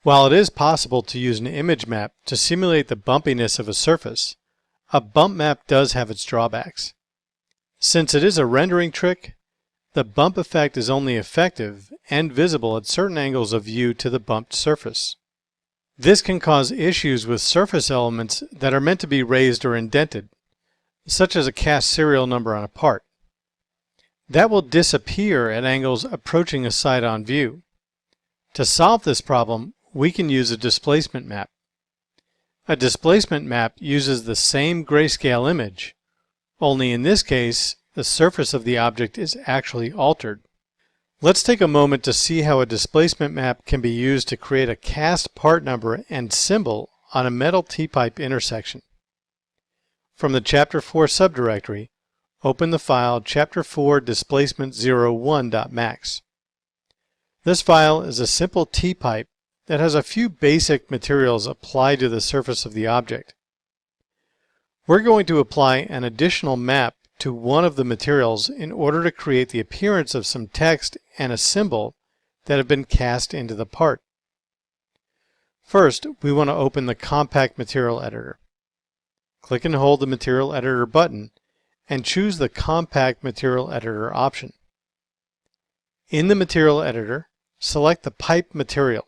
While it is possible to use an image map to simulate the bumpiness of a surface, a bump map does have its drawbacks. Since it is a rendering trick, the bump effect is only effective and visible at certain angles of view to the bumped surface. This can cause issues with surface elements that are meant to be raised or indented, such as a cast serial number on a part. That will disappear at angles approaching a side-on view. To solve this problem, we can use a displacement map. A displacement map uses the same grayscale image, only in this case, the surface of the object is actually altered. Let's take a moment to see how a displacement map can be used to create a cast part number and symbol on a metal T-pipe intersection. From the Chapter 4 subdirectory, open the file Chapter 4 displacement01.max. This file is a simple T-pipe that has a few basic materials applied to the surface of the object. We're going to apply an additional map to one of the materials in order to create the appearance of some text and a symbol that have been cast into the part. First, we want to open the Compact Material Editor. Click and hold the Material Editor button and choose the Compact Material Editor option. In the Material Editor, select the pipe material.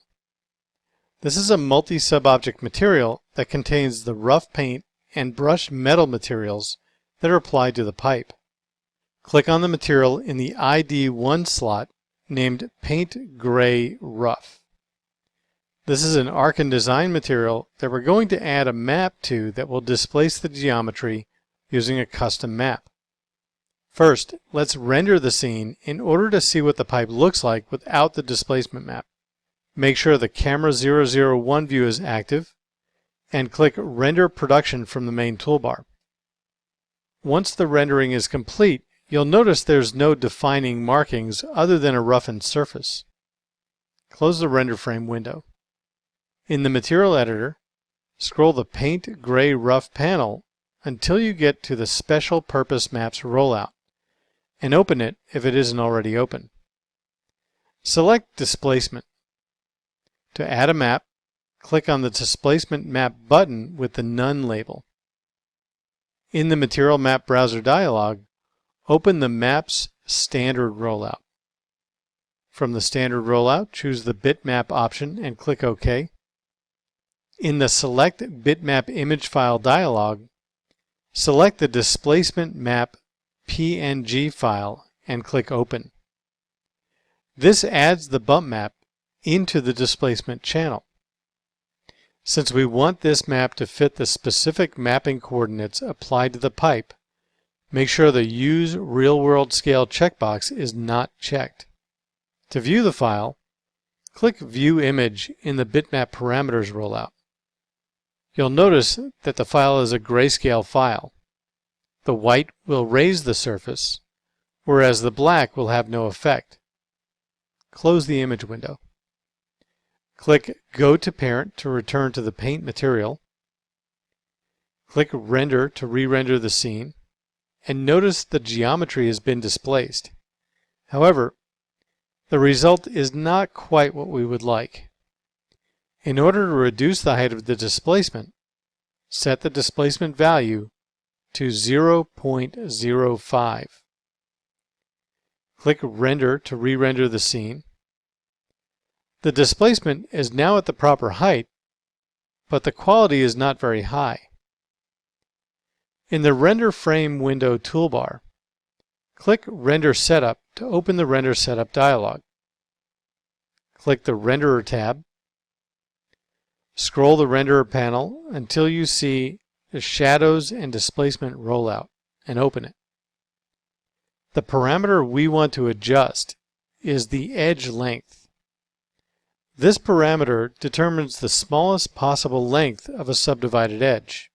This is a multi-sub-object material that contains the rough paint and brushed metal materials that are applied to the pipe. Click on the material in the ID1 slot named Paint Gray Rough. This is an Arc and Design material that we're going to add a map to that will displace the geometry using a custom map. First, let's render the scene in order to see what the pipe looks like without the displacement map. Make sure the Camera 001 view is active and click Render Production from the main toolbar. Once the rendering is complete, you'll notice there's no defining markings other than a roughened surface. Close the render frame window. In the Material Editor, scroll the Paint Gray Rough panel until you get to the Special Purpose Maps rollout, and open it if it isn't already open. Select Displacement. To add a map, click on the Displacement Map button with the None label. In the Material Map Browser dialog, open the Maps Standard Rollout. From the Standard Rollout, choose the Bitmap option and click OK. In the Select Bitmap Image File dialog, select the Displacement Map PNG file and click Open. This adds the bump map into the displacement channel. Since we want this map to fit the specific mapping coordinates applied to the pipe, make sure the Use Real-World Scale checkbox is not checked. To view the file, click View Image in the Bitmap Parameters rollout. You'll notice that the file is a grayscale file. The white will raise the surface, whereas the black will have no effect. Close the image window. Click Go to Parent to return to the paint material. Click Render to re-render the scene, and notice the geometry has been displaced. However, the result is not quite what we would like. In order to reduce the height of the displacement, set the displacement value to 0.05. Click Render to re-render the scene. The displacement is now at the proper height, but the quality is not very high. In the Render Frame window toolbar, click Render Setup to open the Render Setup dialog. Click the Renderer tab. Scroll the Renderer panel until you see the Shadows and Displacement rollout and open it. The parameter we want to adjust is the edge length. This parameter determines the smallest possible length of a subdivided edge.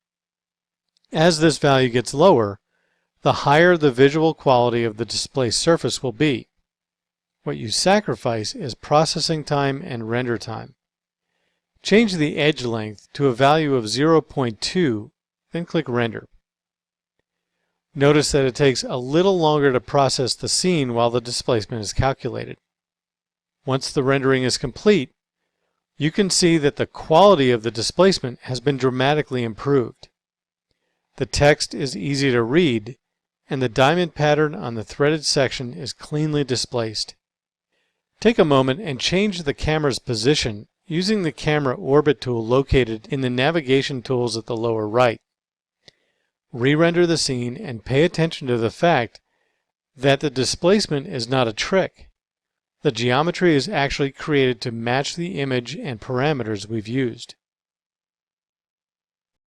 As this value gets lower, the higher the visual quality of the displaced surface will be. What you sacrifice is processing time and render time. Change the edge length to a value of 0.2, then click Render. Notice that it takes a little longer to process the scene while the displacement is calculated. Once the rendering is complete, You can see that the quality of the displacement has been dramatically improved. The text is easy to read, and the diamond pattern on the threaded section is cleanly displaced. Take a moment and change the camera's position using the camera orbit tool located in the navigation tools at the lower right. Re-render the scene and pay attention to the fact that the displacement is not a trick. The geometry is actually created to match the image and parameters we've used.